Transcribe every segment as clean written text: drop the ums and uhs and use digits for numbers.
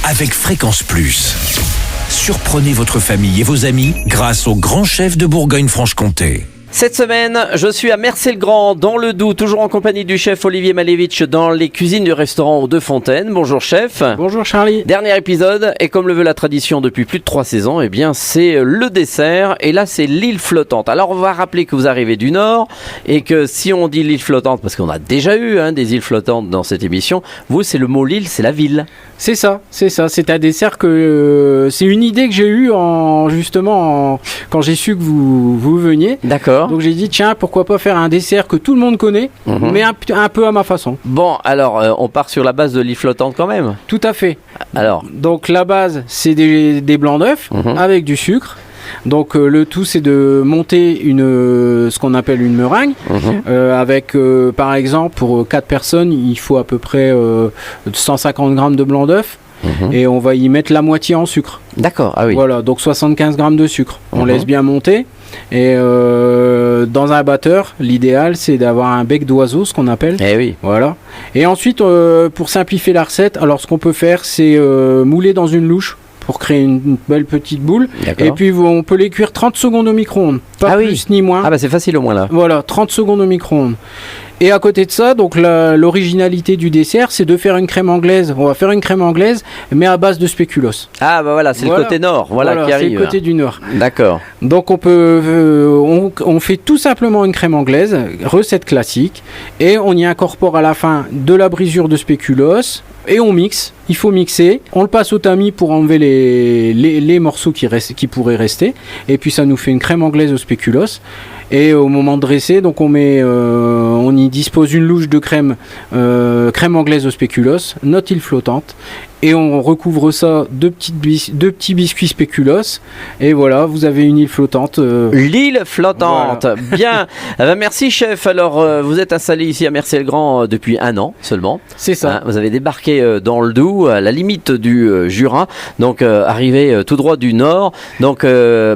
avec Fréquence Plus. Surprenez votre famille et vos amis grâce au grand chef de Bourgogne-Franche-Comté. Cette semaine, je suis à Mercey-le-Grand, dans le Doubs, toujours en compagnie du chef Olivier Malevich dans les cuisines du restaurant aux Deux Fontaines. Bonjour chef. Bonjour Charlie. Dernier épisode, et comme le veut la tradition depuis plus de 3 saisons, eh bien c'est le dessert, et là c'est l'île flottante. Alors on va rappeler que vous arrivez du Nord, et que si on dit l'île flottante, parce qu'on a déjà eu des îles flottantes dans cette émission, vous c'est le mot l'île, c'est la ville. C'est ça. C'est un dessert que... c'est une idée que j'ai eue quand j'ai su que vous veniez. D'accord. Donc j'ai dit tiens, pourquoi pas faire un dessert que tout le monde connaît, mais un peu à ma façon. Bon, alors on part sur la base de l'île flottante quand même. Tout à fait. Alors. Donc la base, c'est des blancs d'œufs avec du sucre. Donc le tout, c'est de monter ce qu'on appelle une meringue avec par exemple pour 4 personnes il faut à peu près 150 grammes de blanc d'œuf et on va y mettre la moitié en sucre. D'accord, ah oui. Voilà, donc 75 grammes de sucre. On laisse bien monter et dans un batteur, l'idéal c'est d'avoir un bec d'oiseau, ce qu'on appelle. Eh oui. Voilà. Et ensuite pour simplifier la recette, alors ce qu'on peut faire c'est mouler dans une louche pour créer une belle petite boule. D'accord. Et puis on peut les cuire 30 secondes au micro-ondes, pas plus ni moins. Ah bah c'est facile au moins là. Voilà, 30 secondes au micro-ondes. Et à côté de ça, donc l'originalité du dessert, c'est de faire une crème anglaise. On va faire une crème anglaise, mais à base de spéculoos. Ah bah voilà, c'est le côté nord, qui arrive. C'est le côté du nord. D'accord. Donc on fait tout simplement une crème anglaise, recette classique, et on y incorpore à la fin de la brisure de spéculoos. Et on mixe, il faut mixer, on le passe au tamis pour enlever les morceaux qui pourraient rester, et puis ça nous fait une crème anglaise au spéculoos. Et au moment de dresser, donc on y dispose une louche de crème anglaise au spéculoos, notre île flottante, et on recouvre ça de petits biscuits spéculoos, et voilà, vous avez une île flottante. L'île flottante, voilà. Bien. Merci chef. Alors vous êtes installé ici à Mercey-le-Grand depuis 1 an seulement. C'est ça. Vous avez débarqué dans le Doubs, à la limite du Jura, donc arrivé tout droit du Nord. Donc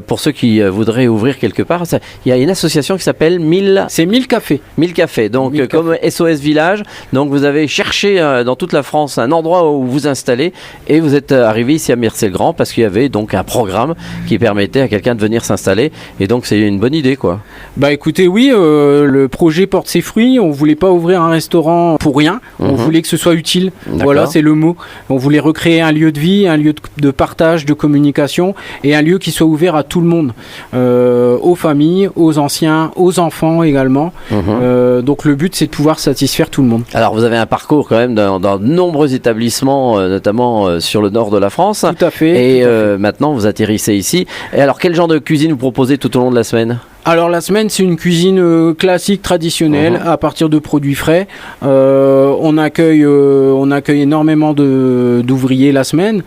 pour ceux qui voudraient ouvrir quelque part, il y a une association qui s'appelle 1000... C'est 1000 cafés. 1000 cafés, donc 1000 comme cafés. SOS Village. Donc vous avez cherché dans toute la France un endroit où vous installer et vous êtes arrivé ici à Mercey-le-Grand parce qu'il y avait donc un programme qui permettait à quelqu'un de venir s'installer, et donc c'est une bonne idée quoi. Bah écoutez, oui, le projet porte ses fruits. On voulait pas ouvrir un restaurant pour rien, on voulait que ce soit utile. D'accord. Voilà, c'est le mot. On voulait recréer un lieu de vie, un lieu de partage, de communication, et un lieu qui soit ouvert à tout le monde, aux familles, aux anciens, aux enfants également. Donc le but c'est de pouvoir satisfaire tout le monde. Alors vous avez un parcours quand même dans de nombreux établissements, notamment sur le nord de la France. Tout à fait. Et maintenant vous atterrissez ici. Et alors quel genre de cuisine vous proposez tout au long de la semaine ? Alors la semaine c'est une cuisine classique, traditionnelle, à partir de produits frais. On accueille énormément d'ouvriers la semaine.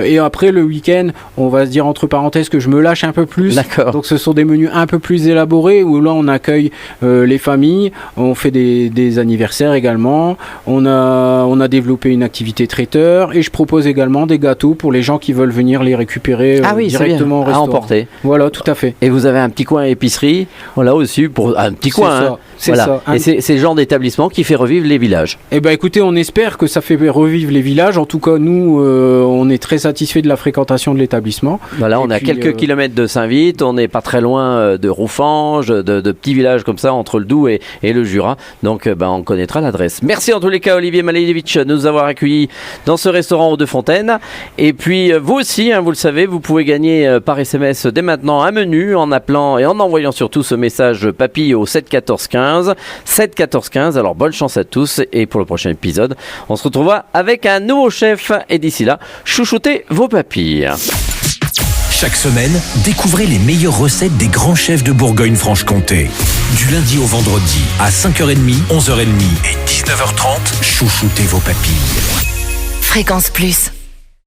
Et après le week-end, on va se dire entre parenthèses que je me lâche un peu plus. D'accord. Donc ce sont des menus un peu plus élaborés où là on accueille les familles, on fait des anniversaires également. On a développé une activité traiteur et je propose également des gâteaux pour les gens qui veulent venir les récupérer directement au restaurant. À emporter. Voilà, tout à fait. Et vous avez un petit coin épicerie, voilà aussi pour un petit coin. C'est voilà. ça. Et c'est le genre d'établissement qui fait revivre les villages. Eh ben écoutez, on espère que ça fait revivre les villages. En tout cas, nous, on est très satisfaits de la fréquentation de l'établissement. Voilà, on a quelques kilomètres de Saint-Vite, on n'est pas très loin de Roufange, de petits villages comme ça entre le Doubs et le Jura. Donc, on connaîtra l'adresse. Merci en tous les cas, Olivier Malevich, de nous avoir accueillis dans ce restaurant aux Deux Fontaines. Et puis, vous aussi, vous le savez, vous pouvez gagner par SMS dès maintenant un menu en appelant et en envoyant surtout ce message papy au 7 14 15. 7 14 15. Alors bonne chance à tous et pour le prochain épisode, on se retrouvera avec un nouveau chef et d'ici là, chouchoutez vos papilles. Chaque semaine, découvrez les meilleures recettes des grands chefs de Bourgogne-Franche-Comté. Du lundi au vendredi à 5h30, 11h30 et 19h30, chouchoutez vos papilles. Fréquence Plus.